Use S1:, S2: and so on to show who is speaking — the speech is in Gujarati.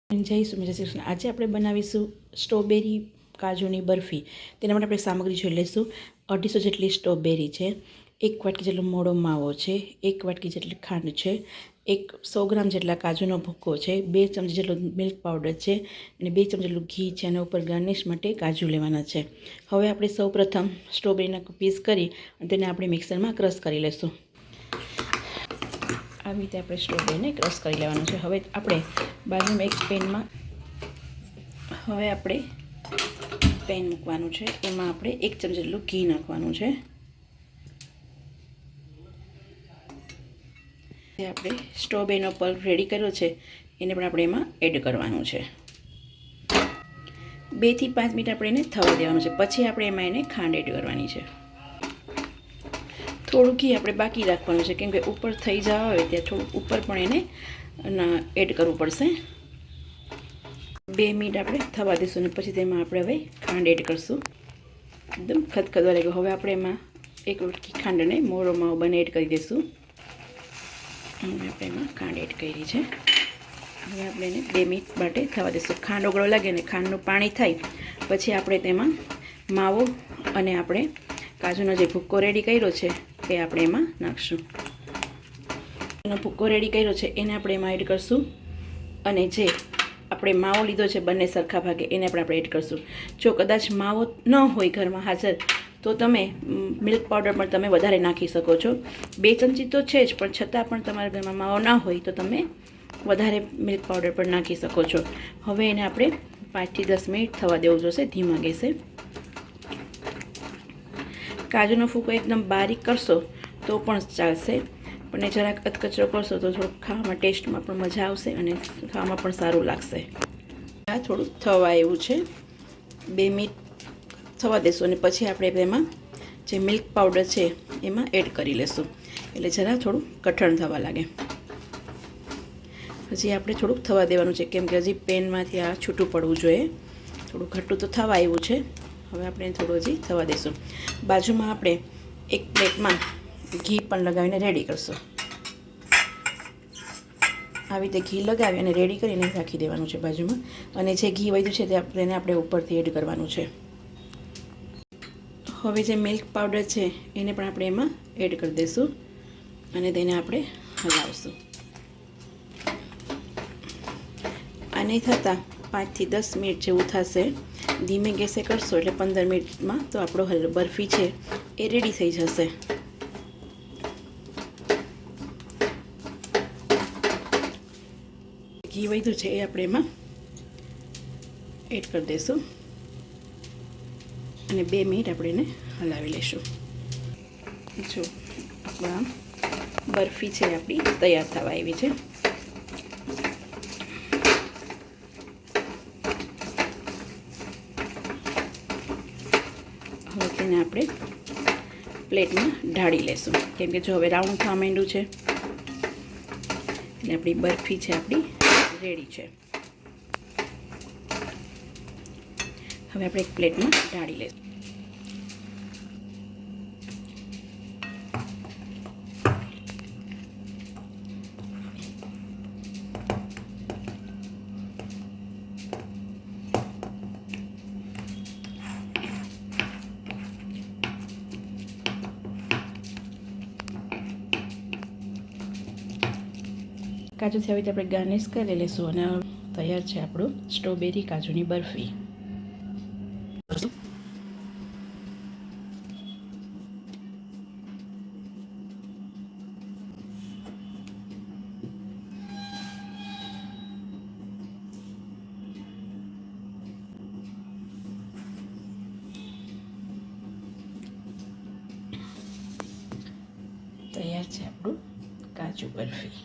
S1: જય સુમિત્રા શ્રી કૃષ્ણ। આજે આપણે બનાવીશું સ્ટ્રોબેરી કાજુની બરફી। તેના માટે આપણે સામગ્રી જોઈ લઈશું। 250 જેટલી સ્ટ્રોબેરી છે, 1 વાટકી જેટલો મોળો માવો છે, 1 વાટકી જેટલી ખાંડ છે, 100 ગ્રામ જેટલા કાજુનો ભૂકો છે, 2 ચમચી જેટલો મિલ્ક પાવડર છે અને 2 ચમચી જેટલું ઘી છે અને ઉપર ગાર્નિશ માટે કાજુ લેવાના છે। હવે આપણે સૌપ્રથમ સ્ટ્રોબેરીના પીસ કરી અને તેને આપણે મિક્સરમાં ક્રશ કરી લઈશું। આવી રીતે આપણે સ્ટ્રોબેરીને ક્રશ કરી લેવાનું છે। હવે આપણે બાજુમાં એક પેનમાં પેન મૂકવાનું છે। એમાં આપણે 1 ચમચી જેટલું ઘી નાખવાનું છે। આપણે સ્ટ્રોબેરીનો પલ્પ રેડી કર્યો છે એને પણ આપણે એમાં એડ કરવાનું છે। 2 થી 5 મિનિટ આપણે એને થવા દેવાનું છે। પછી આપણે એમાં એને ખાંડ એડ કરવાની છે। થોડું ઘી આપણે બાકી રાખવાનું છે કેમ કે ઉપર થઈ જવા આવે ત્યાં થોડું ઉપર પણ એને એડ કરવું પડશે। 2 મિનિટ આપણે થવા દઈશું અને પછી તેમાં આપણે હવે ખાંડ એડ કરશું। એકદમ ખદખદવા લાગ્યું। હવે આપણે એમાં 1 વાટકી ખાંડને મોળો માવો બંને એડ કરી દઈશું। હવે આપણે એમાં ખાંડ એડ કરી છે। હવે આપણે એને 2 મિનિટ માટે થવા દઈશું। ખાંડ ઓગળવા લાગે ને ખાંડનું પાણી થાય પછી આપણે તેમાં માવો અને આપણે કાજુનો જે ભૂક્કો રેડી કર્યો છે એ આપણે એમાં નાખશું। એનો ભૂક્કો રેડી કર્યો છે એને આપણે એમાં એડ કરશું અને જે આપણે માવો લીધો છે બંને સરખા ભાગે એને પણ આપણે એડ કરશું। જો કદાચ માવો ન હોય ઘરમાં હાજર તો તમે મિલ્ક પાવડર પણ તમે વધારે નાખી શકો છો। 2 ચમચી તો છે જ પણ છતાં પણ તમારા ઘરમાં માવો ના હોય તો તમે વધારે મિલ્ક પાવડર પણ નાખી શકો છો। હવે એને આપણે 5 થી 10 મિનિટ થવા દેવું જોશે ધીમા ગેસે। કાજુનો ફૂકો એકદમ બારીક કરશો તો પણ ચાલશે પણ એ જરાક કચરો કરશો તો થોડુંક ખાવામાં ટેસ્ટમાં પણ મજા આવશે અને ખાવામાં પણ સારું લાગશે। આ થોડું થવા આવ્યું છે। 2 મિનિટ થવા દેશું અને પછી આપણે તેમાં જે મિલ્ક પાવડર છે એમાં એડ કરી લેશું એટલે જરા થોડું કઠણ થવા લાગે। હજી આપણે થોડુંક થવા દેવાનું છે કેમ કે હજી પેનમાંથી આ છૂટું પડવું જોઈએ। થોડું ઘટ્ટું તો થવા આવ્યું છે। હવે આપણે થોડું હજી થવા દઈશું। બાજુમાં આપણે એક પ્લેટમાં ઘી પણ લગાવીને રેડી કરશું। આવી રીતે ઘી લગાવી અને રેડી કરીને રાખી દેવાનું છે બાજુમાં અને જે ઘી વધ્યું છે તેને આપણે ઉપરથી એડ કરવાનું છે। હવે જે મિલ્ક પાવડર છે એને પણ આપણે એમાં એડ કરી દઈશું અને તેને આપણે હલાવશું। આને થતાં 5 થી 10 મિનિટ જેવું થશે। ધીમે ગેસે કરશો એટલે 15 મિનિટમાં તો આપણો બરફી છે એ રેડી થઈ જશે। ઘી વધ્યું છે એ આપણે એમાં એડ કરી દઈશું અને 2 મિનિટ આપણે એને હલાવી લઈશું। જો આપણા બરફી છે આપણી તૈયાર થવા આવી છે। હવે તેને આપણે પ્લેટમાં ઢાળી લેશું કેમ કે જો હવે રાઉન્ડ થવા માંડ્યું છે એટલે આપણી બરફી છે આપણી રેડી છે। હવે આપણે એક પ્લેટમાં ઢાળી લઈશું। કાજુથી આવી રીતે આપણે ગાર્નિશ કરી લઈશું અને તૈયાર છે આપણું સ્ટ્રોબેરી કાજુની બરફી। તૈયાર છે આપણું કાજુ બરફી।